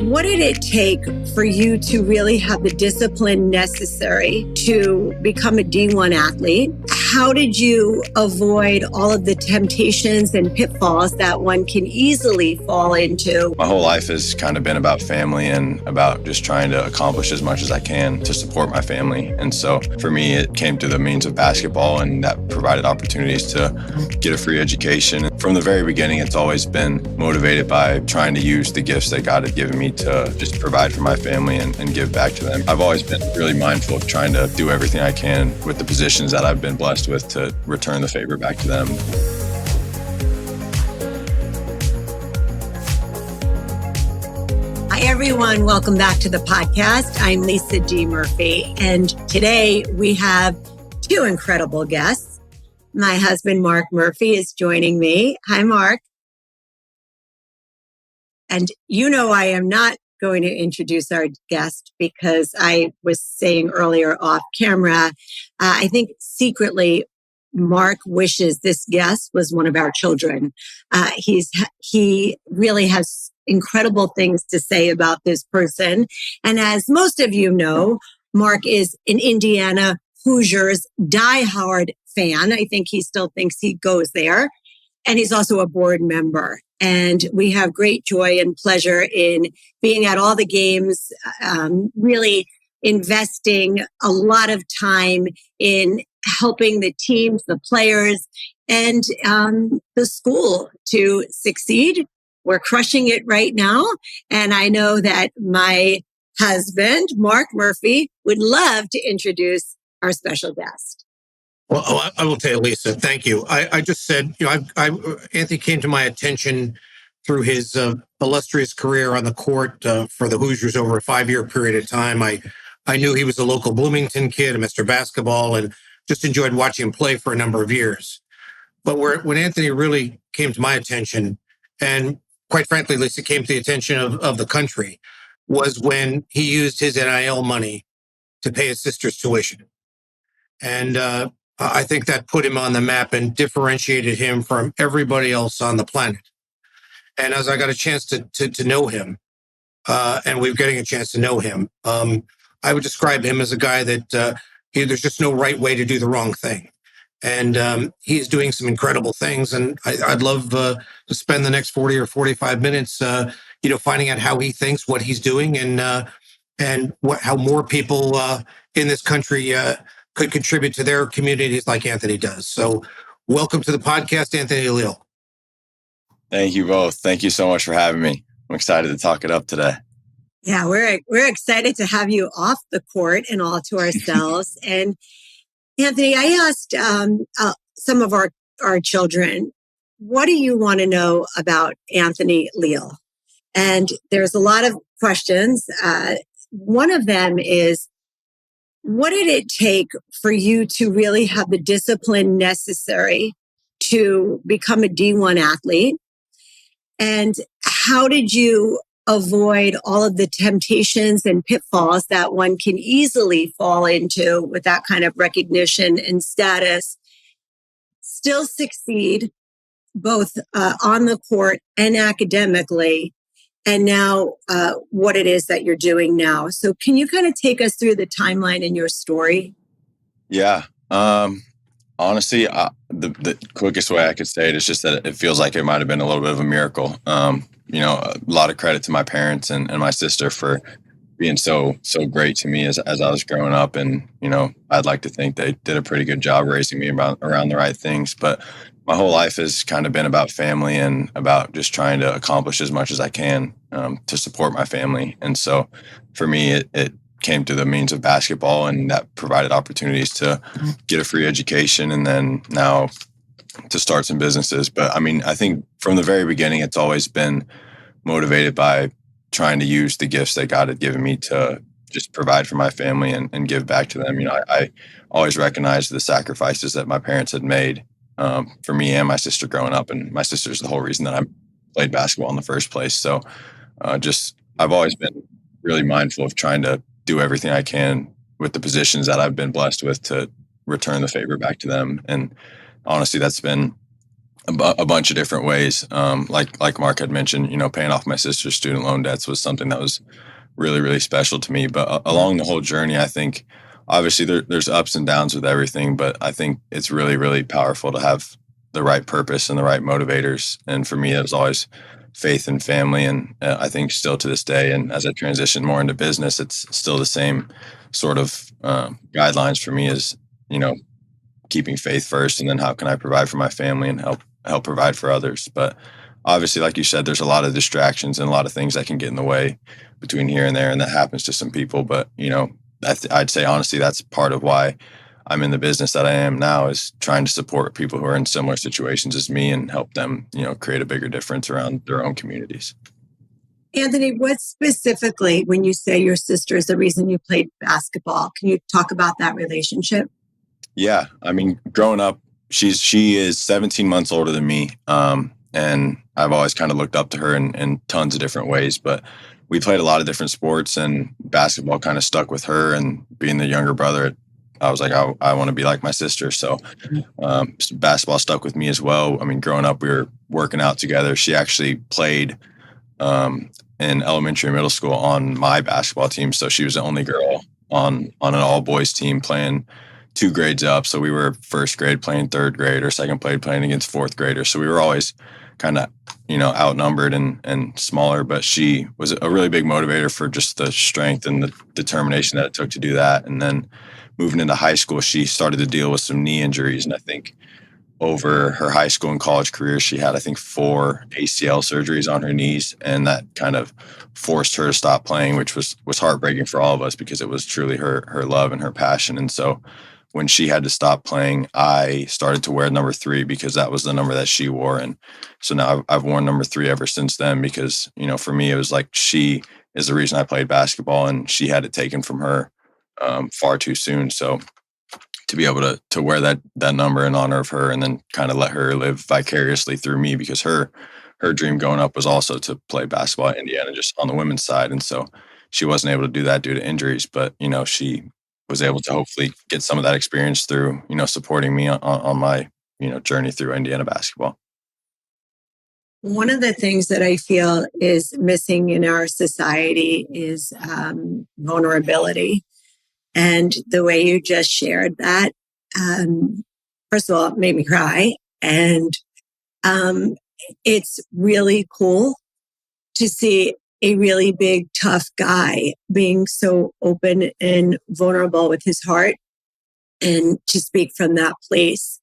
What did it take for you to really have the discipline necessary to become a D1 athlete? How did you avoid all of the temptations and pitfalls that one can easily fall into? My whole life has kind of been about family and about just trying to accomplish as much as I can to support my family. And so for me, it came through the means of basketball, and that provided opportunities to get a free education. From the very beginning, it's always been motivated by trying to use the gifts that God had given me to just provide for my family and give back to them. I've always been really mindful of trying to do everything I can with the positions that I've been blessed with to return the favor back to them. Hi, everyone. Welcome back to the podcast. I'm Lisa D. Murphy, and today we have two incredible guests. My husband, Mark Murphy, is joining me. Hi, Mark. And you know I am not going to introduce our guest because I was saying earlier off camera, I think secretly Mark wishes this guest was one of our children. He really has incredible things to say about this person. And as most of you know, Mark is an Indiana Hoosiers diehard fan. I think he still thinks he goes there. And he's also a board member. And we have great joy and pleasure in being at all the games, really investing a lot of time in helping the teams, the players, and the school to succeed. We're crushing it right now. And I know that my husband, Mark Murphy, would love to introduce our special guest. Well, I will tell you, Lisa, thank you. I just said, Anthony came to my attention through his illustrious career on the court for the Hoosiers over a 5-year period of time. I knew he was a local Bloomington kid, a Mr. Basketball, and just enjoyed watching him play for a number of years. But when Anthony really came to my attention, and quite frankly, Lisa, came to the attention of the country, was when he used his NIL money to pay his sister's tuition. And I think that put him on the map and differentiated him from everybody else on the planet. And as I got a chance to know him, and we're getting a chance to know him, I would describe him as a guy that there's just no right way to do the wrong thing. And he's doing some incredible things. And I'd love to spend the next 40 or 45 minutes, finding out how he thinks, what he's doing, and how more people in this country could contribute to their communities like Anthony does. So welcome to the podcast, Anthony Leal. Thank you both. Thank you so much for having me. I'm excited to talk it up today. Yeah, we're excited to have you off the court and all to ourselves. And Anthony, I asked some of our children, what do you want to know about Anthony Leal? And there's a lot of questions. One of them is, what did it take for you to really have the discipline necessary to become a D1 athlete? And how did you avoid all of the temptations and pitfalls that one can easily fall into with that kind of recognition and status, still succeed both on the court and academically, and now what it is that you're doing now? So can you kind of take us through the timeline in your story? Yeah. Honestly, the quickest way I could say it is just that it feels like it might have been a little bit of a miracle. A lot of credit to my parents and my sister for being so great to me as I was growing up. And, I'd like to think they did a pretty good job raising me around the right things. But my whole life has kind of been about family and about just trying to accomplish as much as I can to support my family. And so for me, it came through the means of basketball, and that provided opportunities to get a free education and then now to start some businesses. But I think from the very beginning, it's always been motivated by trying to use the gifts that God had given me to just provide for my family and give back to them. I always recognized the sacrifices that my parents had made for me and my sister growing up. And my sister's the whole reason that I played basketball in the first place. So I've always been really mindful of trying to do everything I can with the positions that I've been blessed with to return the favor back to them. And honestly, that's been a bunch of different ways. Like Mark had mentioned, paying off my sister's student loan debts was something that was really, really special to me. But along the whole journey, I think obviously there's ups and downs with everything, but I think it's really, really powerful to have the right purpose and the right motivators. And for me, it was always faith and family. And I think still to this day, and as I transition more into business, it's still the same sort of guidelines for me as, you know, keeping faith first, and then how can I provide for my family and help provide for others. But obviously, like you said, there's a lot of distractions and a lot of things that can get in the way between here and there, and that happens to some people. But I'd say honestly, that's part of why I'm in the business that I am now, is trying to support people who are in similar situations as me and help them, create a bigger difference around their own communities. Anthony, what specifically, when you say your sister is the reason you played basketball, can you talk about that relationship? Yeah, I mean, growing up, she is 17 months older than me, and I've always kind of looked up to her in tons of different ways. But we played a lot of different sports, and basketball kind of stuck with her. And being the younger brother, I was like, I want to be like my sister. So basketball stuck with me as well. I mean, growing up, we were working out together. She actually played in elementary and middle school on my basketball team, so she was the only girl on an all boys team playing 2 grades up. So we were first grade playing third grade, or second grade playing against fourth graders. So we were always kind of, outnumbered and smaller, but she was a really big motivator for just the strength and the determination that it took to do that. And then moving into high school, she started to deal with some knee injuries. And I think over her high school and college career, she had, I think, 4 ACL surgeries on her knees. And that kind of forced her to stop playing, which was heartbreaking for all of us, because it was truly her love and her passion. And so when she had to stop playing, I started to wear number 3 because that was the number that she wore. And so now I've worn number 3 ever since then, because, for me, it was like she is the reason I played basketball, and she had it taken from her far too soon. So to be able to wear that number in honor of her, and then kind of let her live vicariously through me, because her dream growing up was also to play basketball at Indiana, just on the women's side. And so she wasn't able to do that due to injuries, but she was able to hopefully get some of that experience through, supporting me on my, journey through Indiana basketball. One of the things that I feel is missing in our society is vulnerability. And the way you just shared that, first of all, it made me cry. And it's really cool to see a really big, tough guy being so open and vulnerable with his heart, and to speak from that place.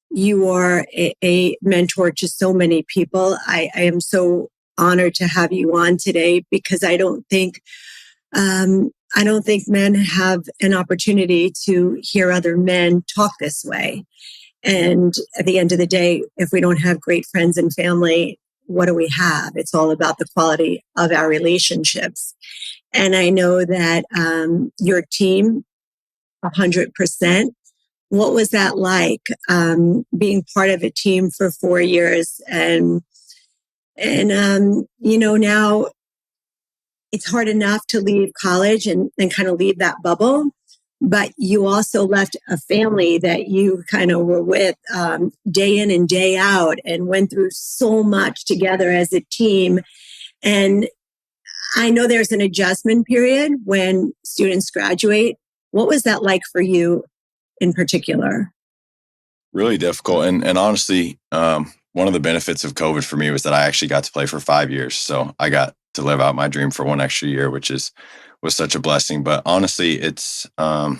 You are a mentor to so many people. I am so honored to have you on today, because I don't think men have an opportunity to hear other men talk this way. And at the end of the day, if we don't have great friends and family, what do we have? It's all about the quality of our relationships. And I know that your team, 100%. What was that like, being part of a team for 4 years? And now it's hard enough to leave college and kind of leave that bubble. But you also left a family that you kind of were with day in and day out, and went through so much together as a team. And I know there's an adjustment period when students graduate. What was that like for you in particular? Really difficult. And honestly, one of the benefits of COVID for me was that I actually got to play for 5 years. So I got to live out my dream for 1 extra year, which was such a blessing. But honestly, it's the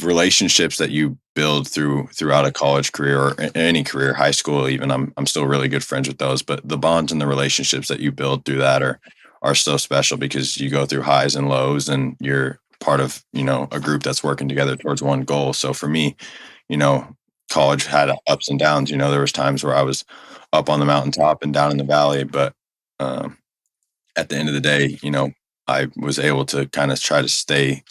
relationships that you build throughout a college career, or any career, high school even. I'm still really good friends with those, but the bonds and the relationships that you build through that are so special, because you go through highs and lows, and you're part of a group that's working together towards one goal. So for me, college had ups and downs. There was times where I was up on the mountaintop and down in the valley, but at the end of the day, I was able to kind of try to stay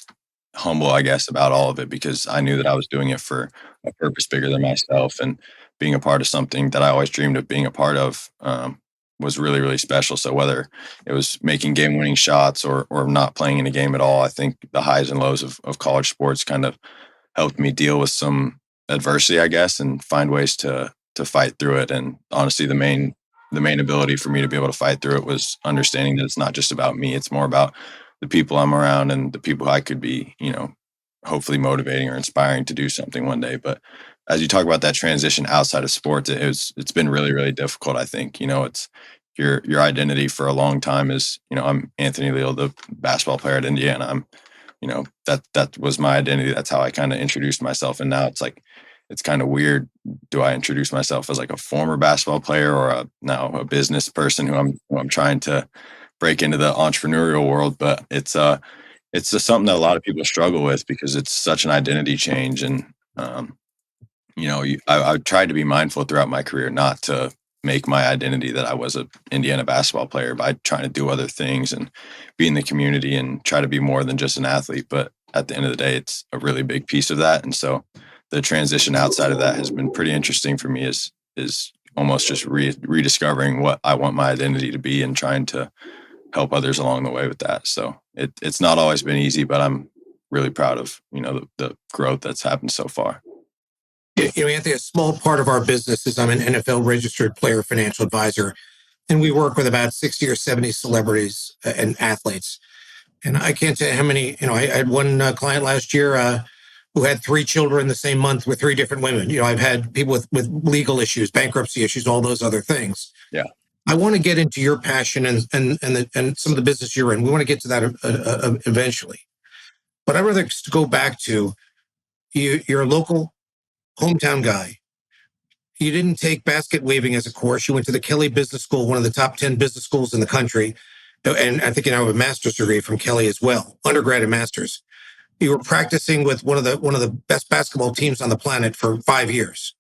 humble, I guess, about all of it, because I knew that I was doing it for a purpose bigger than myself, and being a part of something that I always dreamed of being a part of was really, really special. So whether it was making game-winning shots or not playing in a game at all, I think the highs and lows of college sports kind of helped me deal with some adversity, I guess, and find ways to fight through it. And honestly, the main ability for me to be able to fight through it was understanding that it's not just about me. It's more about the people I'm around and the people I could be, hopefully motivating or inspiring to do something one day. But as you talk about that transition outside of sports, it's been really, really difficult. I think, it's your identity for a long time is, I'm Anthony Leal, the basketball player at Indiana. That was my identity. That's how I kind of introduced myself. And now it's like, it's kind of weird. Do I introduce myself as like a former basketball player or now a business person who I'm trying to break into the entrepreneurial world? But it's just something that a lot of people struggle with because it's such an identity change. And um, I've tried to be mindful throughout my career not to make my identity that I was a Indiana basketball player by trying to do other things and be in the community and try to be more than just an athlete. But at the end of the day, it's a really big piece of that. And so the transition outside of that has been pretty interesting for me is almost just rediscovering what I want my identity to be and trying to help others along the way with that. So it's not always been easy, but I'm really proud of, the growth that's happened so far. Anthony, a small part of our business is I'm an NFL registered player financial advisor, and we work with about 60 or 70 celebrities and athletes. And I can't tell you how many, I had one client last year who had 3 children the same month with 3 different women. I've had people with legal issues, bankruptcy issues, all those other things. Yeah. I want to get into your passion and some of the business you're in. We want to get to that eventually. But I'd rather go back to you're a local hometown guy. You didn't take basket weaving as a course. You went to the Kelly Business School, one of the top 10 business schools in the country. And I think you now have a master's degree from Kelly as well, undergrad and master's. You were practicing with one of the best basketball teams on the planet for 5 years.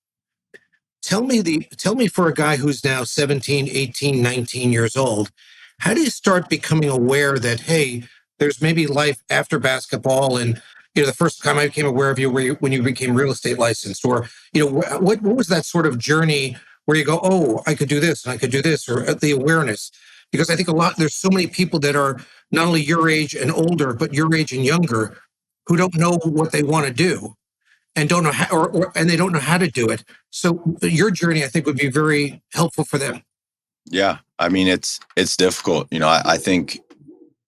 Tell me for a guy who's now 17, 18, 19 years old, how do you start becoming aware that, hey, there's maybe life after basketball? And, the first time I became aware of you, when you became real estate licensed, or, what was that sort of journey where you go, oh, I could do this and I could do this, or the awareness? Because I think there's so many people that are not only your age and older, but your age and younger who don't know what they want to do and don't know how, and they don't know how to do it. So your journey, I think, would be very helpful for them. Yeah. I mean, it's difficult. I think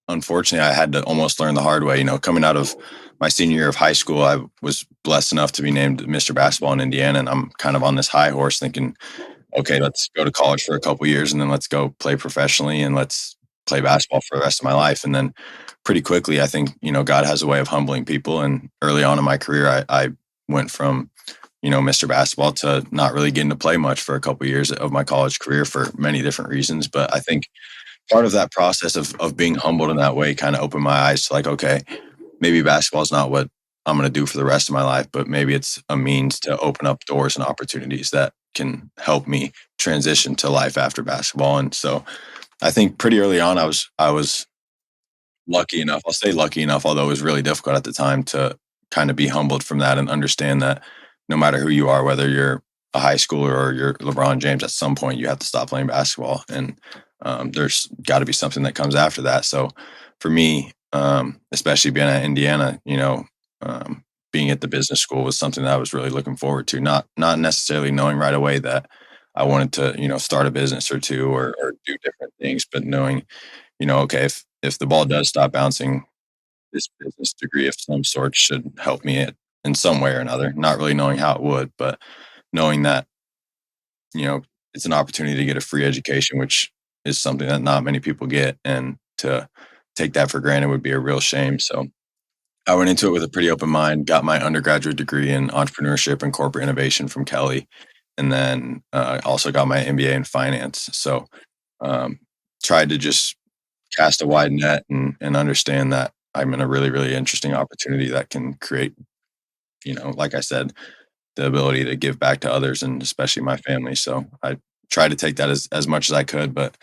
unfortunately I had to almost learn the hard way. Coming out of my senior year of high school, I was blessed enough to be named Mr. Basketball in Indiana. And I'm kind of on this high horse thinking, okay, let's go to college for a couple of years and then let's go play professionally and let's play basketball for the rest of my life. And then pretty quickly, I think, God has a way of humbling people. And early on in my career, I went from, Mr. Basketball to not really getting to play much for a couple of years of my college career for many different reasons. But I think part of that process of being humbled in that way kind of opened my eyes to like, okay, maybe basketball is not what I'm going to do for the rest of my life, but maybe it's a means to open up doors and opportunities that can help me transition to life after basketball. And so I think pretty early on, I was lucky enough, I'll say lucky enough, although it was really difficult at the time to kind of be humbled from that and understand that no matter who you are, whether you're a high schooler or you're LeBron James, at some point you have to stop playing basketball. And there's got to be something that comes after that. So for me, especially being at Indiana, being at the business school was something that I was really looking forward to. Not necessarily knowing right away that I wanted to, start a business or two or do different things, but knowing, okay, if the ball does stop bouncing, this business degree of some sort should help me in some way or another. Not really knowing how it would, but knowing that, it's an opportunity to get a free education, which is something that not many people get. And to take that for granted would be a real shame. So I went into it with a pretty open mind, got my undergraduate degree in entrepreneurship and corporate innovation from Kelly, and then also got my MBA in finance. So tried to just cast a wide net and understand that I'm in a really, really interesting opportunity that can create, like I said, the ability to give back to others and especially my family. So I tried to take that as much as I could. But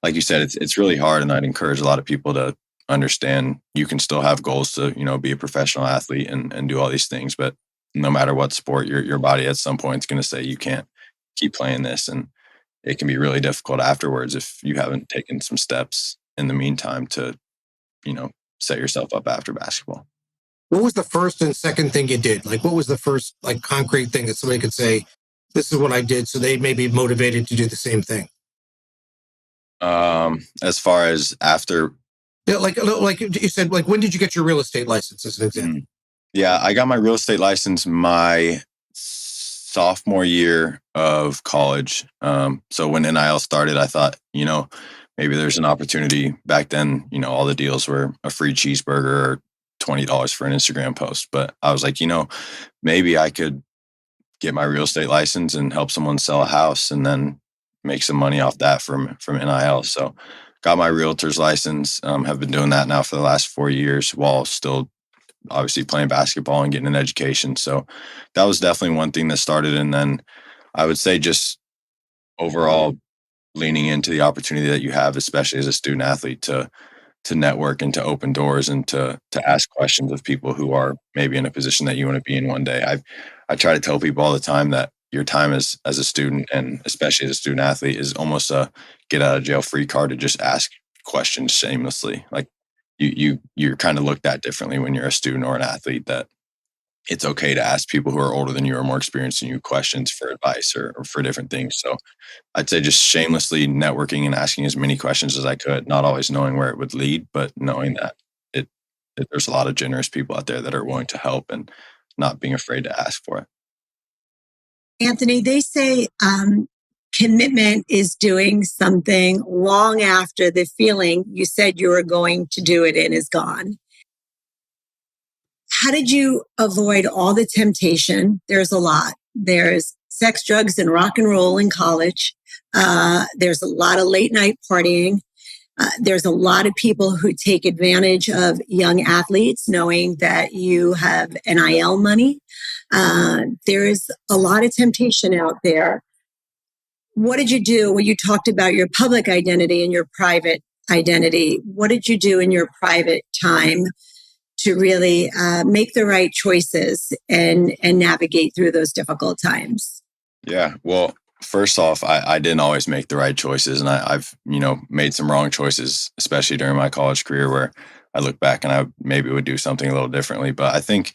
like you said, it's really hard. And I'd encourage a lot of people to understand you can still have goals to, be a professional athlete and do all these things. But no matter what sport, your body at some point is going to say you can't keep playing this. And it can be really difficult afterwards if you haven't taken some steps in the meantime to, set yourself up after basketball. what was the first and second thing you did? Like, what was the first like concrete thing that somebody could say, this is what I did, so they may be motivated to do the same thing? As far as after, Yeah, like you said, like when did you get your real estate license as an example? yeah, I got my real estate license my sophomore year of college. So when NIL started, I thought, maybe there's an opportunity. Back then, all the deals were a free cheeseburger or $20 for an Instagram post. But I was like, maybe I could get my real estate license and help someone sell a house and then make some money off that from NIL. So got my realtor's license. Have been doing that now for the last 4 years while still obviously playing basketball and getting an education. So that was definitely one thing that started. And then I would say just overall leaning into the opportunity that you have, especially as a student athlete, to network and to open doors and to ask questions of people who are maybe in a position that you want to be in one day. I try to tell people all the time that your time as a student and especially as a student athlete is almost a get out of jail free card to just ask questions shamelessly. Like you're kind of looked at differently when you're a student or an athlete, that it's okay to ask people who are older than you or more experienced than you questions for advice or for different things. So I'd say just shamelessly networking and asking as many questions as I could, not always knowing where it would lead, but knowing that it, there's a lot of generous people out there that are willing to help and not being afraid to ask for it. Anthony, they say commitment is doing something long after the feeling you said you were going to do it in is gone. How did you avoid all the temptation? There's a lot. There's sex, drugs, and rock and roll in college. There's a lot of late night partying. There's a lot of people who take advantage of young athletes knowing that you have NIL money. There is a lot of temptation out there. What did you do when you talked about your public identity and your private identity? What did you do in your private time to really make the right choices and navigate through those difficult times? Yeah. Well, first off, I didn't always make the right choices, and I've made some wrong choices, especially during my college career, where I look back and I maybe would do something a little differently. But I think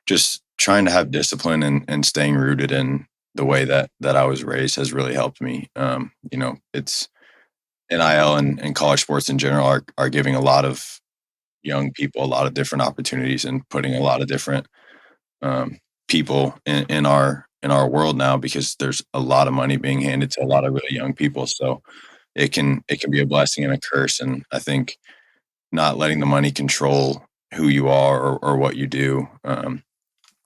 just trying to have discipline and staying rooted in the way that I was raised has really helped me. It's NIL and college sports in general are giving a lot of young people a lot of different opportunities and putting a lot of different people in our world now, because there's a lot of money being handed to a lot of really young people. So it can be a blessing and a curse. And I think not letting the money control who you are or what you do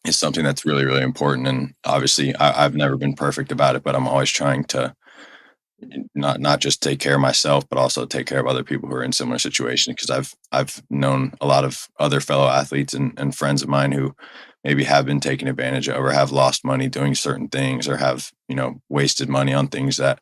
is something that's really, really important. And obviously I've never been perfect about it, but I'm always trying to not just take care of myself, but also take care of other people who are in similar situations. Because I've known a lot of other fellow athletes and friends of mine who maybe have been taken advantage of or have lost money doing certain things or have, wasted money on things that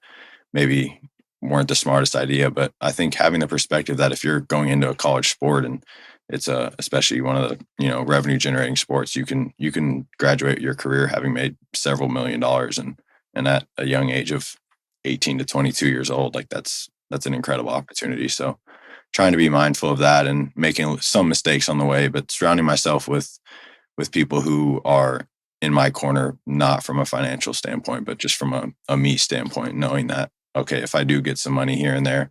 maybe weren't the smartest idea. But I think having the perspective that if you're going into a college sport and it's especially one of the, revenue generating sports, you can graduate your career having made several $1,000,000 and at a young age of 18 to 22 years old, like that's an incredible opportunity. So trying to be mindful of that and making some mistakes on the way, but surrounding myself with people who are in my corner, not from a financial standpoint, but just from a me standpoint, knowing that, okay, if I do get some money here and there,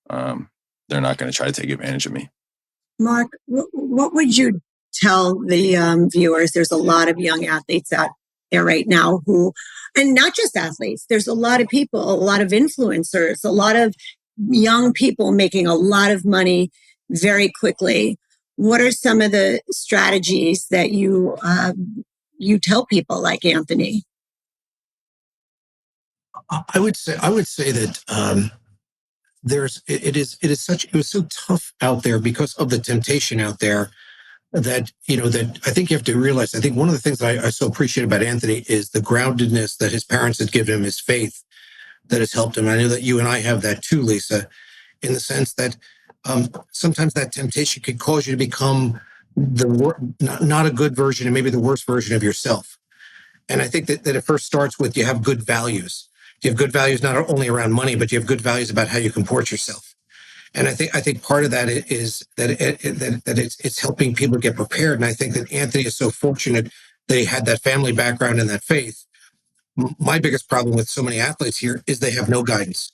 they're not going to try to take advantage of me. Mark, what would you tell the viewers? There's a lot of young athletes out there right now and not just athletes, there's a lot of people, a lot of influencers, a lot of young people making a lot of money very quickly. What are some of the strategies that you tell people like Anthony? I would say that it was so tough out there because of the temptation out there that I think you have to realize. I think one of the things that I so appreciate about Anthony is the groundedness that his parents had given him, his faith that has helped him. I know that you and I have that too, Lisa, in the sense that sometimes that temptation could cause you to become not a good version and maybe the worst version of yourself. And I think that it first starts with you have good values. You have good values not only around money, but you have good values about how you comport yourself. And I think part of that is that it's helping people get prepared. And I think that Anthony is so fortunate that he had that family background and that faith. My biggest problem with so many athletes here is they have no guidance.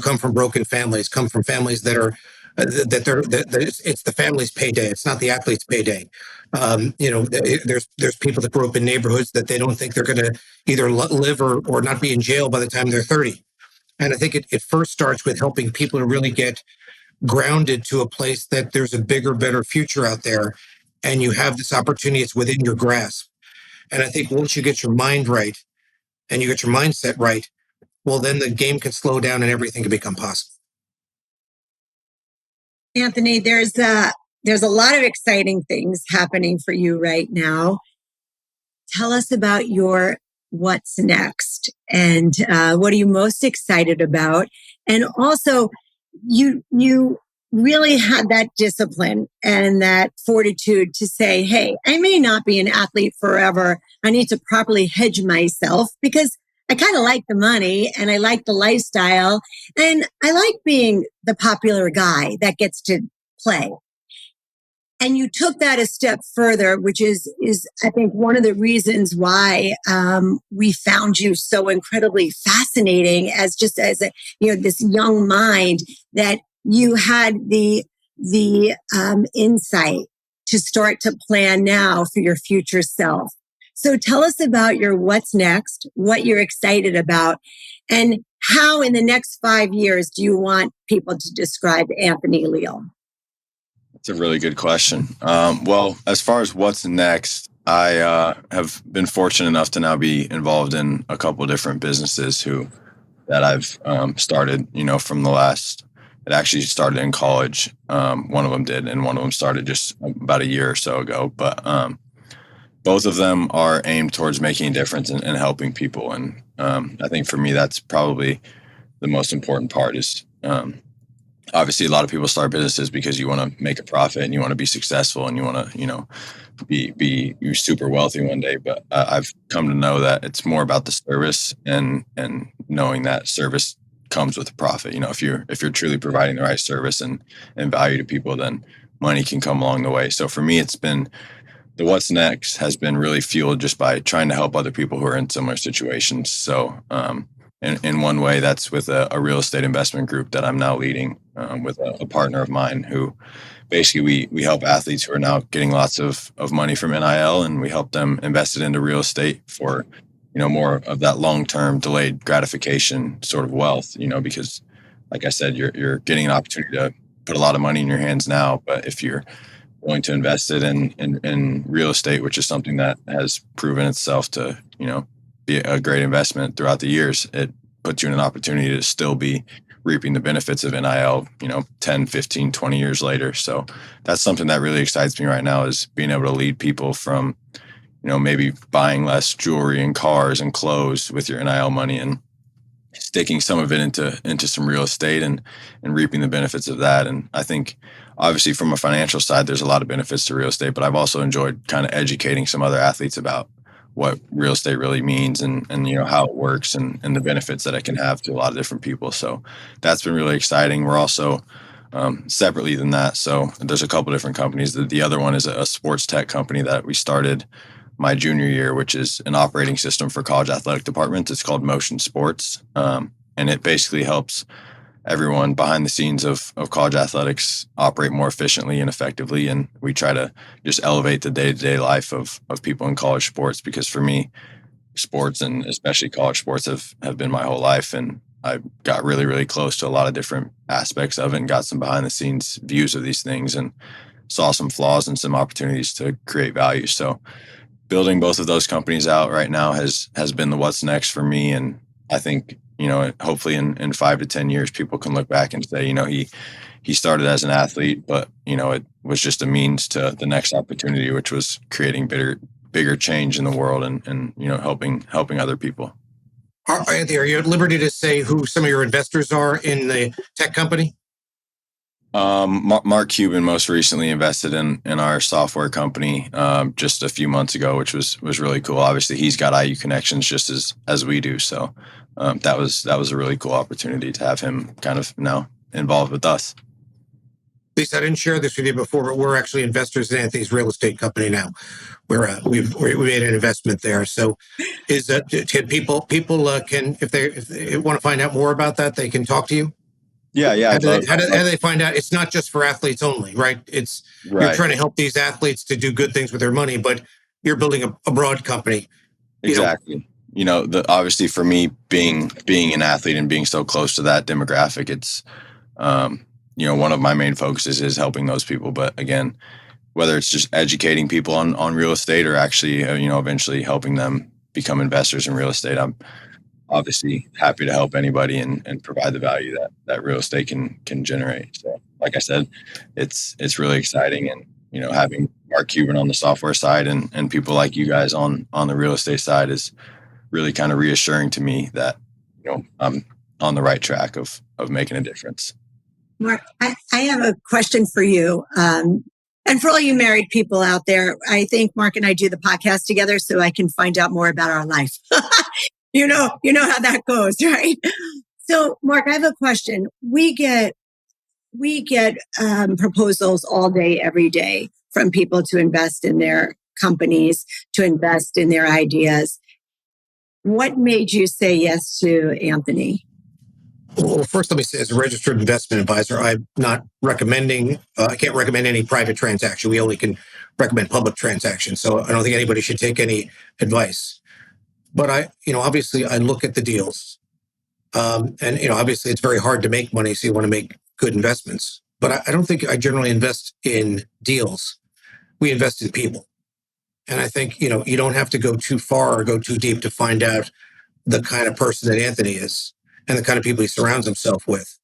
Come from broken families, come from families that are it's the family's payday. It's not the athlete's payday. There's people that grew up in neighborhoods that they don't think they're going to either live or not be in jail by the time they're 30. And I think it first starts with helping people to really get grounded to a place that there's a bigger, better future out there, and you have this opportunity. It's within your grasp. And I think once you get your mind right and you get your mindset right, well, then the game can slow down and everything can become possible. Anthony, there's a lot of exciting things happening for you right now. Tell us about your what's next, and what are you most excited about? And also, you really had that discipline and that fortitude to say, hey, I may not be an athlete forever. I need to properly hedge myself because I kind of like the money and I like the lifestyle and I like being the popular guy that gets to play. And you took that a step further, which is I think one of the reasons why we found you so incredibly fascinating as this young mind, that you had the insight to start to plan now for your future self. So tell us about your what's next, what you're excited about, and how in the next 5 years do you want people to describe Anthony Leal? It's a really good question. Well, as far as what's next, I have been fortunate enough to now be involved in a couple of different businesses that I've started, from the last. It actually started in college. One of them did, and one of them started just about a year or so ago. But both of them are aimed towards making a difference and helping people. And I think for me, that's probably the most important part is obviously a lot of people start businesses because you want to make a profit and you want to be successful and you want to, be super wealthy one day. But I've come to know that it's more about the service and knowing that service comes with a profit. If you're truly providing the right service and value to people, then money can come along the way. So for me, it's been the what's next has been really fueled just by trying to help other people who are in similar situations. So in one way, that's with a real estate investment group that I'm now leading with a partner of mine who basically we help athletes who are now getting lots of money from NIL, and we help them invest it into real estate for more of that long-term delayed gratification sort of wealth, because like I said, you're getting an opportunity to put a lot of money in your hands now, but if you're going to invest it in real estate, which is something that has proven itself to, be a great investment throughout the years, it puts you in an opportunity to still be reaping the benefits of NIL, 10, 15, 20 years later. So that's something that really excites me right now, is being able to lead people from, maybe buying less jewelry and cars and clothes with your NIL money and sticking some of it into some real estate and reaping the benefits of that. And I think obviously from a financial side, there's a lot of benefits to real estate, but I've also enjoyed kind of educating some other athletes about what real estate really means and how it works and the benefits that it can have to a lot of different people. So that's been really exciting. We're also separately than that. So there's a couple different companies. The other one is a sports tech company that we started my junior year, which is an operating system for college athletic departments. It's called Motion Sports. And it basically helps everyone behind the scenes of college athletics operate more efficiently and effectively. And we try to just elevate the day-to-day life of people in college sports, because for me, sports and especially college sports have been my whole life. And I got really, really close to a lot of different aspects of it and got some behind the scenes views of these things and saw some flaws and some opportunities to create value. So building both of those companies out right now has been the what's next for me. And I think, hopefully in 5 to 10 years, people can look back and say, he started as an athlete, but, it was just a means to the next opportunity, which was creating bigger change in the world and helping other people. Anthony, are you at liberty to say who some of your investors are in the tech company? Mark Cuban most recently invested in our software company just a few months ago, which was really cool. Obviously, he's got IU connections just as we do. So that was a really cool opportunity to have him kind of now involved with us. Lisa, I didn't share this with you before, but we're actually investors in Anthony's real estate company now. We made an investment there. So, is that can people can if they want to find out more about that, they can talk to you? Yeah. How do they find out? It's not just for athletes only, right? You're Right. trying to help these athletes to do good things with their money, but you're building a broad company. Exactly. Obviously for me being an athlete and being so close to that demographic, it's one of my main focuses is helping those people. But again, whether it's just educating people on real estate or actually eventually helping them become investors in real estate, I'm obviously happy to help anybody and provide the value that real estate can generate. So like I said, it's really exciting, and having Mark Cuban on the software side and people like you guys on the real estate side is really kind of reassuring to me that I'm on the right track of making a difference. Mark, I have a question for you. And for all you married people out there, I think Mark and I do the podcast together so I can find out more about our life. You know how that goes, right? So, Mark, I have a question. We get proposals all day, every day from people to invest in their companies, to invest in their ideas. What made you say yes to Anthony? Well, first, let me say, as a registered investment advisor, I'm not recommending, I can't recommend any private transaction. We only can recommend public transactions. So I don't think anybody should take any advice. But obviously I look at the deals. And obviously it's very hard to make money. So you want to make good investments. But I don't think I generally invest in deals. We invest in people. And I think, you don't have to go too far or go too deep to find out the kind of person that Anthony is and the kind of people he surrounds himself with.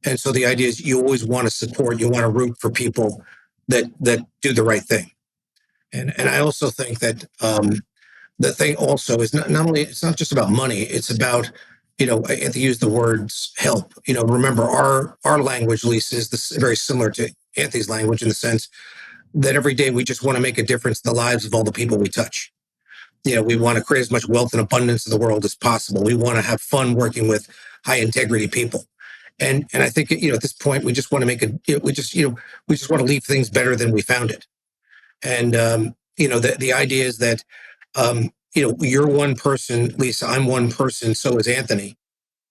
And so the idea is you always want to support, you want to root for people that do the right thing. And I also think that the thing also is not only, it's not just about money, it's about, I have to use the words help. Remember our language, Lisa, is very similar to Anthony's language in the sense that every day we just want to make a difference in the lives of all the people we touch. We want to create as much wealth and abundance in the world as possible. We want to have fun working with high integrity people. And I think, at this point, we just want to we just want to leave things better than we found it. And, the idea is that, you're one person, Lisa, I'm one person, so is Anthony.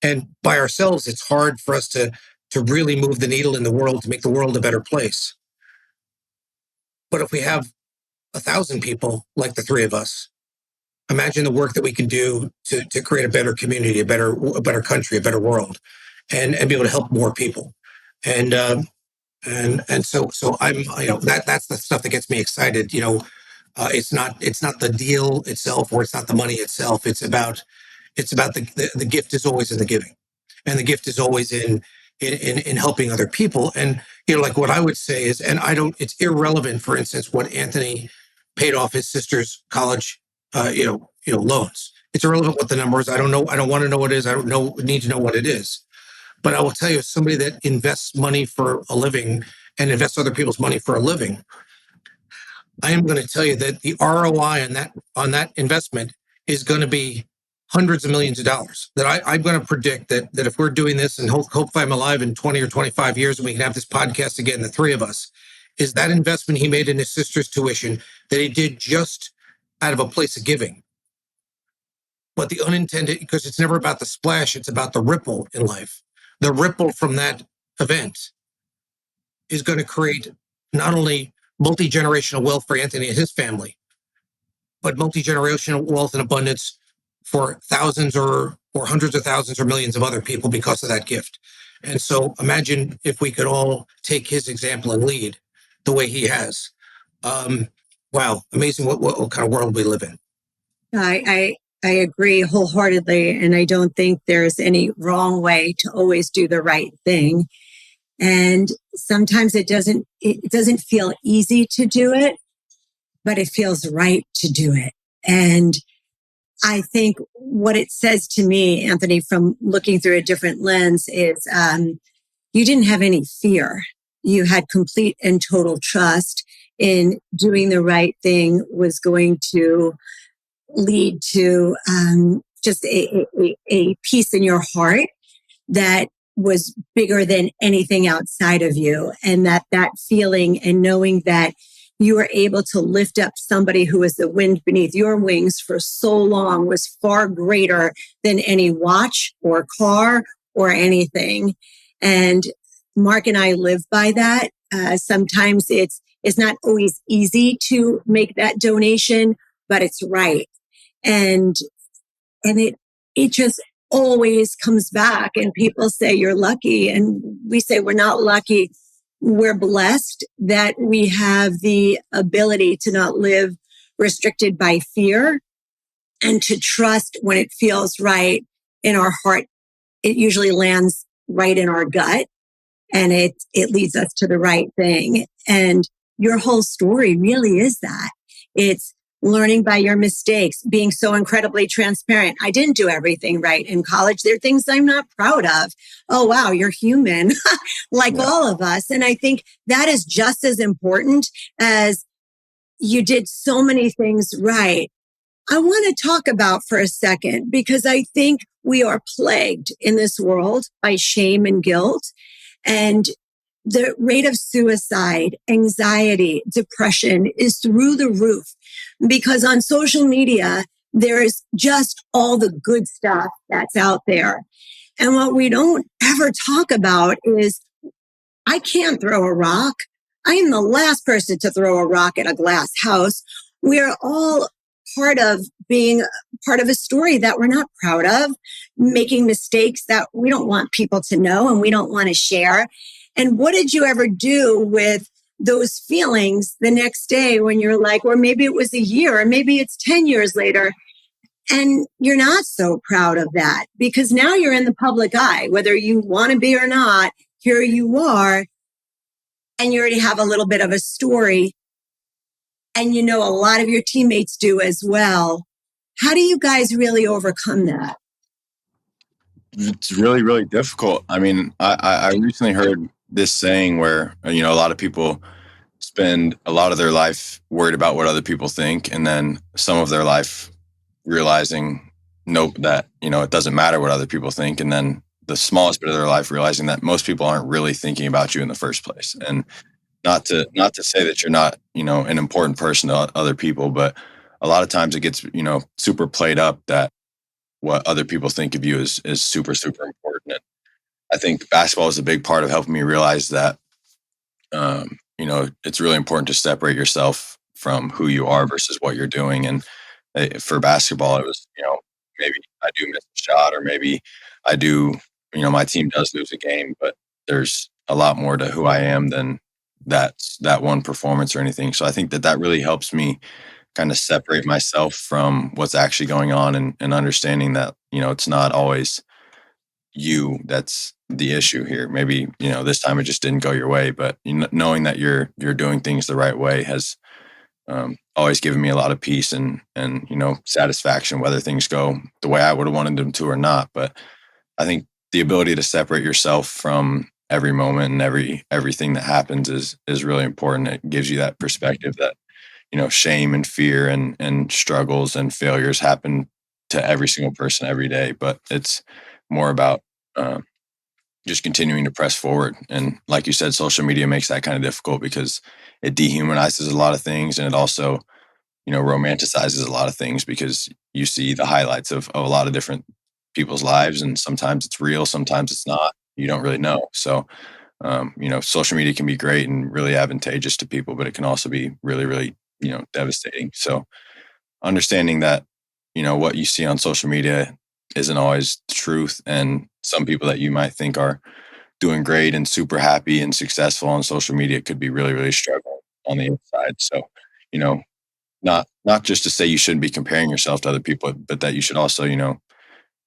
And by ourselves, it's hard for us to really move the needle in the world, to make the world a better place. But if we have 1,000 people like the three of us, imagine the work that we can do to create a better community, a better country, a better world, and be able to help more people. And so I'm, that's the stuff that gets me excited. It's not the deal itself, or it's not the money itself. It's about the gift is always in the giving, and the gift is always in helping other people. And like what I would say is, and it's irrelevant, for instance, what Anthony paid off his sister's college loans. It's irrelevant what the number is. I don't know. I don't want to know what it is. I don't need to know what it is. But I will tell you, as somebody that invests money for a living and invests other people's money for a living, I am going to tell you that the ROI on that investment is going to be hundreds of millions of dollars. That I'm going to predict that if we're doing this, and hopefully I'm alive in 20 or 25 years and we can have this podcast again, the three of us, is that investment he made in his sister's tuition that he did just out of a place of giving. But the unintended, because it's never about the splash, it's about the ripple in life. The ripple from that event is going to create not only multi-generational wealth for Anthony and his family, but multi-generational wealth and abundance for thousands or hundreds of thousands or millions of other people because of that gift. And so imagine if we could all take his example and lead the way he has. Wow, amazing what kind of world we live in. I agree wholeheartedly, and I don't think there's any wrong way to always do the right thing. And sometimes it doesn't feel easy to do it, but it feels right to do it. And I think what it says to me, Anthony, from looking through a different lens is you didn't have any fear. You had complete and total trust in doing the right thing was going to lead to just a peace in your heart that was bigger than anything outside of you. And that feeling and knowing that you were able to lift up somebody who was the wind beneath your wings for so long was far greater than any watch or car or anything. And Mark and I live by that. Sometimes it's not always easy to make that donation, but it's right. And it just always comes back, and people say you're lucky, and we say we're not lucky. We're blessed that we have the ability to not live restricted by fear and to trust when it feels right in our heart. It usually lands right in our gut, and it leads us to the right thing. And your whole story really is that. It's learning by your mistakes, being so incredibly transparent. I didn't do everything right in college. There are things I'm not proud of. Oh, wow, you're human, like all of us. And I think that is just as important as you did so many things right. I want to talk about for a second, because I think we are plagued in this world by shame and guilt. And the rate of suicide, anxiety, depression is through the roof, because on social media, there's just all the good stuff that's out there. And what we don't ever talk about is, I can't throw a rock. I am the last person to throw a rock at a glass house. We're all part of being part of a story that we're not proud of, making mistakes that we don't want people to know and we don't want to share. And what did you ever do with those feelings the next day when you're like, or maybe it was a year, or maybe it's 10 years later, and you're not so proud of that, because now you're in the public eye, whether you want to be or not, here you are, and you already have a little bit of a story, and you know a lot of your teammates do as well. How do you guys really overcome that? It's really, really difficult. I mean, I recently heard this saying where, a lot of people spend a lot of their life worried about what other people think, and then some of their life realizing, nope, that, it doesn't matter what other people think. And then the smallest bit of their life realizing that most people aren't really thinking about you in the first place. And not to say that you're not, an important person to other people, but a lot of times it gets, super played up that what other people think of you is super, super important. And I think basketball is a big part of helping me realize that, it's really important to separate yourself from who you are versus what you're doing. And for basketball, it was, maybe I do miss a shot, or maybe I do, my team does lose a game, but there's a lot more to who I am than that one performance or anything. So I think that really helps me kind of separate myself from what's actually going on, and understanding that, it's not always you that's the issue here. Maybe, this time it just didn't go your way, but knowing that you're doing things the right way has always given me a lot of peace and satisfaction, whether things go the way I would have wanted them to or not. But I think the ability to separate yourself from every moment and everything that happens is really important. It gives you that perspective that, shame and fear and struggles and failures happen to every single person every day, but it's more about just continuing to press forward. And like you said, social media makes that kind of difficult because it dehumanizes a lot of things, and it also, romanticizes a lot of things, because you see the highlights of a lot of different people's lives, and sometimes it's real, sometimes it's not. You don't really know. So, social media can be great and really advantageous to people, but it can also be really, really, devastating. So understanding that, what you see on social media isn't always the truth. And some people that you might think are doing great and super happy and successful on social media could be really, really struggling on the inside. So, not just to say you shouldn't be comparing yourself to other people, but that you should also,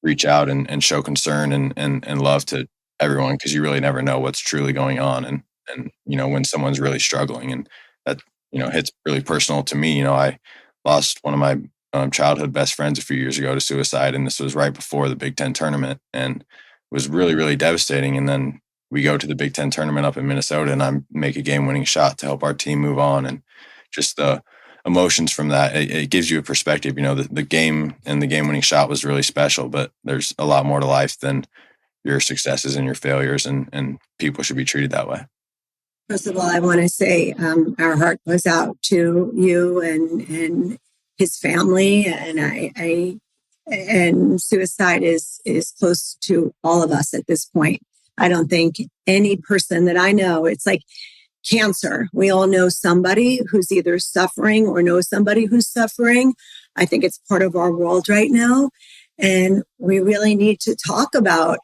reach out and show concern and love to everyone, because you really never know what's truly going on. And, when someone's really struggling, and that, hits really personal to me. I lost one of my childhood best friends a few years ago to suicide. And this was right before the Big Ten tournament, and it was really, really devastating. And then we go to the Big Ten tournament up in Minnesota, and I make a game winning shot to help our team move on. And just the emotions from that, it gives you a perspective. The game and the game winning shot was really special, but there's a lot more to life than, your successes and your failures, and people should be treated that way. First of all, I want to say our heart goes out to you and his family, and suicide is close to all of us at this point. I don't think any person that I know, it's like cancer. We all know somebody who's either suffering or know somebody who's suffering. I think it's part of our world right now. And we really need to talk about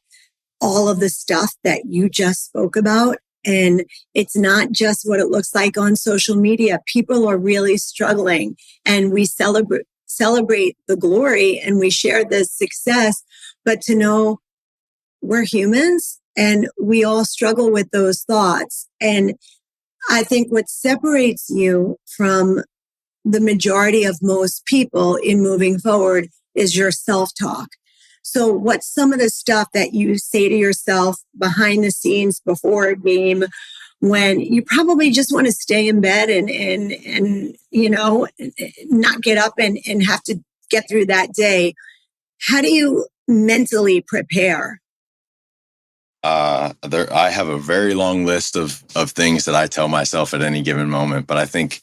all of the stuff that you just spoke about. And it's not just what it looks like on social media. People are really struggling, and we celebrate the glory and we share the success, but to know we're humans and we all struggle with those thoughts. And I think what separates you from the majority of most people in moving forward is your self-talk. So what's some of the stuff that you say to yourself behind the scenes before a game when you probably just want to stay in bed and not get up and have to get through that day? How do you mentally prepare? I have a very long list of things that I tell myself at any given moment, but I think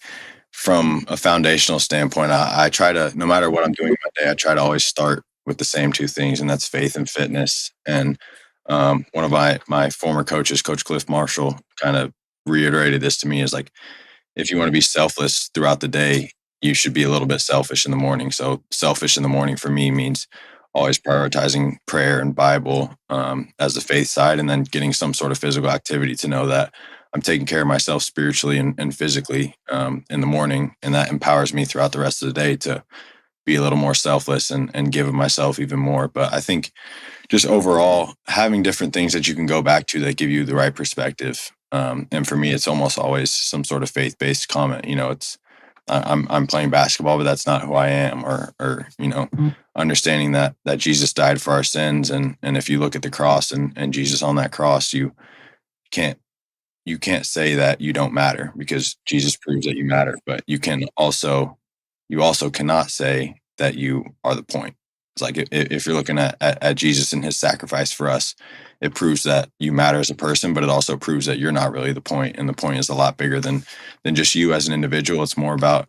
from a foundational standpoint, I try to, no matter what I'm doing in my day, I try to always start with the same two things, and that's faith and fitness. And one of my former coaches, Coach Cliff Marshall, kind of reiterated this to me, is like, if you want to be selfless throughout the day, you should be a little bit selfish in the morning. So selfish in the morning for me means always prioritizing prayer and Bible as the faith side, and then getting some sort of physical activity to know that I'm taking care of myself spiritually and physically in the morning. And that empowers me throughout the rest of the day to be a little more selfless and give of myself even more. But I think just overall, having different things that you can go back to that give you the right perspective. And for me, it's almost always some sort of faith-based comment. I'm playing basketball, but that's not who I am, or understanding that Jesus died for our sins, and if you look at the cross and Jesus on that cross, you can't say that you don't matter, because Jesus proves that you matter. But you also cannot say that you are the point. It's like, if you're looking at Jesus and his sacrifice for us, it proves that you matter as a person, but it also proves that you're not really the point. And the point is a lot bigger than just you as an individual. It's more about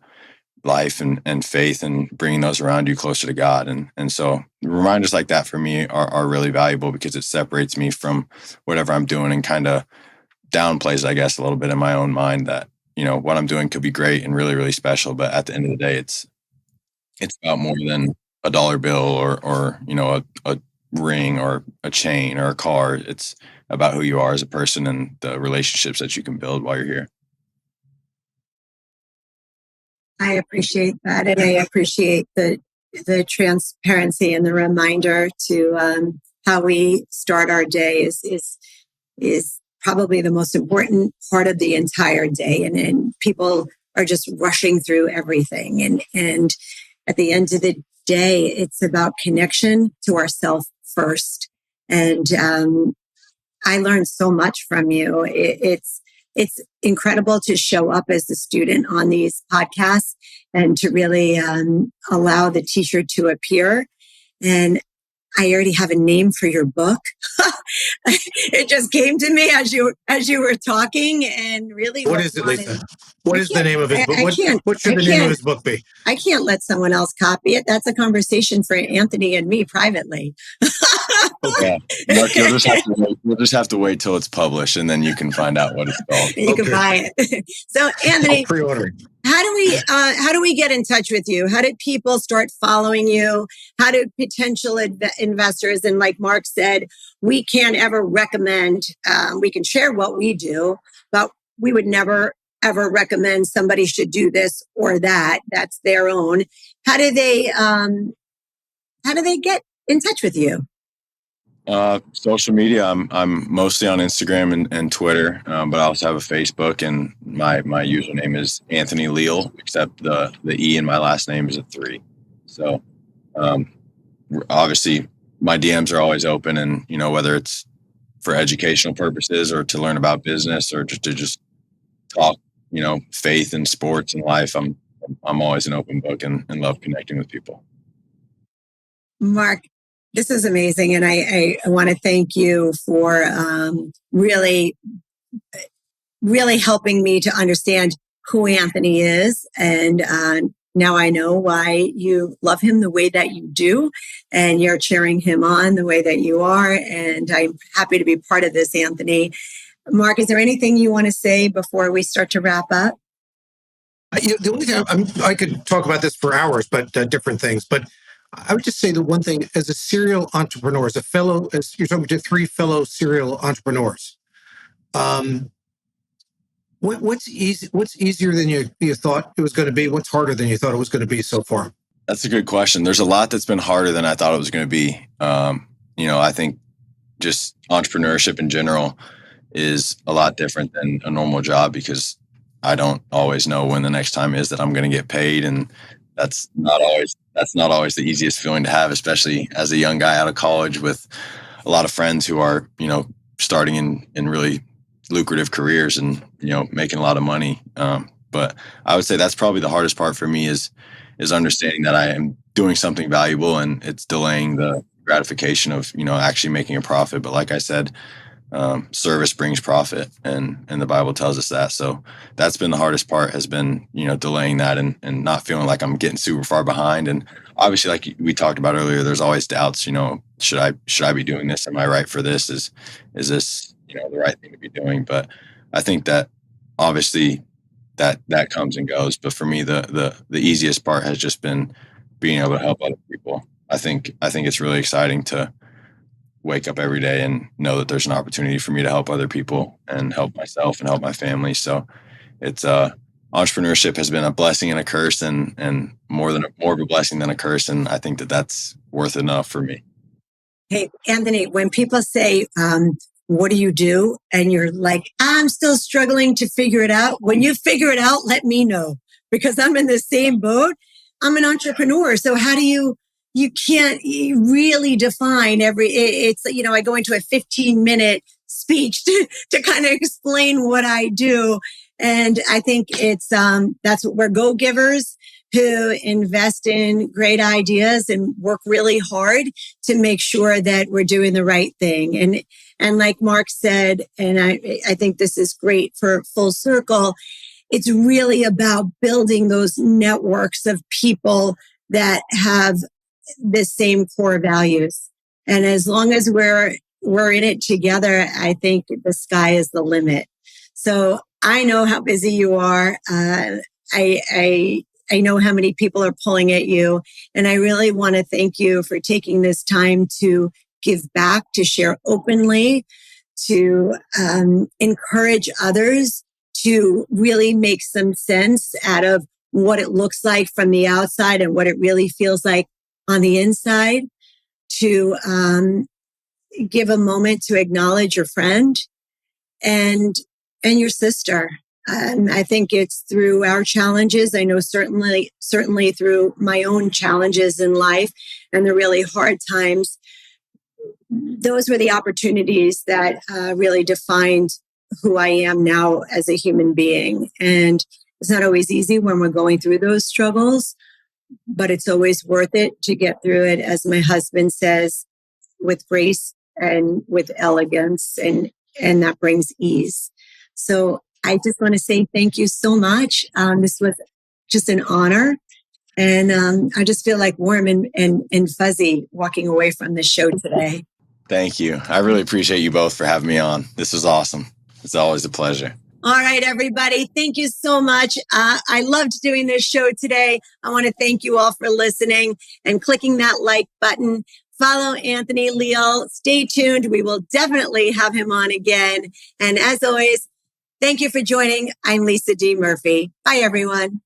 life and faith and bringing those around you closer to God. And so reminders like that for me are really valuable, because it separates me from whatever I'm doing and kind of downplays, I guess, a little bit in my own mind that, what I'm doing could be great and really, really special. But at the end of the day, it's about more than a dollar bill or a ring or a chain or a car. It's about who you are as a person and the relationships that you can build while you're here. I appreciate that, and I appreciate the transparency and the reminder to how we start our day is probably the most important part of the entire day, and people are just rushing through everything, and at the end of the day, it's about connection to ourselves first. And I learned so much from you. It's incredible to show up as a student on these podcasts and to really allow the teacher to appear. And I already have a name for your book. It just came to me as you were talking, and really. What is it, Lisa? What is the name of his book? What should the name of his book be? I can't let someone else copy it. That's a conversation for Anthony and me privately. Okay. Mark, you'll just have to wait till it's published, and then you can find out what it's called. You can buy it. So, Anthony, pre-ordering. How do we get in touch with you? How did people start following you? How do potential investors, and like Mark said, we can't ever recommend, we can share what we do, but we would never ever recommend somebody should do this or that. That's their own. How do they get in touch with you? Social media. I'm mostly on Instagram and Twitter, but I also have a Facebook, and my username is Anthony Leal, except the E in my last name is a 3. So obviously my DMs are always open, and whether it's for educational purposes or to learn about business or just to talk, faith and sports and life, I'm always an open book and love connecting with people. Mark, This is amazing. And I want to thank you for really helping me to understand who Anthony is. And now I know why you love him the way that you do, and you're cheering him on the way that you are. And I'm happy to be part of this, Anthony. Mark, is there anything you want to say before we start to wrap up? The only thing I could talk about this for hours, but different things. But I would just say the one thing: as a serial entrepreneur, as you're talking to three fellow serial entrepreneurs, what's easy? What's easier than you thought it was going to be? What's harder than you thought it was going to be so far? That's a good question. There's a lot that's been harder than I thought it was going to be. I think just entrepreneurship in general is a lot different than a normal job, because I don't always know when the next time is that I'm going to get paid, and that's not always the easiest feeling to have, especially as a young guy out of college with a lot of friends who are starting in really lucrative careers and making a lot of money. But I would say that's probably the hardest part for me is understanding that I am doing something valuable, and it's delaying the gratification of actually making a profit. But like I said, service brings profit, and the Bible tells us that. So that's been the hardest part, has been delaying that and not feeling like I'm getting super far behind. And obviously, like we talked about earlier, there's always doubts. Should I be doing this? Am I right for this? Is this the right thing to be doing? But I think that obviously that comes and goes. But for me, the easiest part has just been being able to help other people. I think it's really exciting to wake up every day and know that there's an opportunity for me to help other people and help myself and help my family. So it's entrepreneurship has been a blessing and a curse, and more of a blessing than a curse. And I think that that's worth enough for me. Hey, Anthony, when people say, what do you do? And you're like, I'm still struggling to figure it out. When you figure it out, let me know, because I'm in the same boat. I'm an entrepreneur. So how do you can't really define I go into a 15-minute speech to kind of explain what I do. And I think it's, that's what we're go-givers who invest in great ideas and work really hard to make sure that we're doing the right thing. And like Mark said, and I think this is great for full circle, it's really about building those networks of people that have the same core values. And as long as we're in it together, I think the sky is the limit. So I know how busy you are. I know how many people are pulling at you. And I really want to thank you for taking this time to give back, to share openly, to encourage others to really make some sense out of what it looks like from the outside and what it really feels like on the inside, to give a moment to acknowledge your friend and your sister. I think it's through our challenges. I know certainly through my own challenges in life and the really hard times, those were the opportunities that really defined who I am now as a human being. And it's not always easy when we're going through those struggles, but it's always worth it to get through it, as my husband says, with grace and with elegance, and that brings ease. So I just want to say thank you so much. This was just an honor. And I just feel like warm and fuzzy walking away from the show today. Thank you. I really appreciate you both for having me on. This was awesome. It's always a pleasure. All right, everybody. Thank you so much. I loved doing this show today. I want to thank you all for listening and clicking that like button. Follow Anthony Leal. Stay tuned. We will definitely have him on again. And as always, thank you for joining. I'm Lisa D. Murphy. Bye, everyone.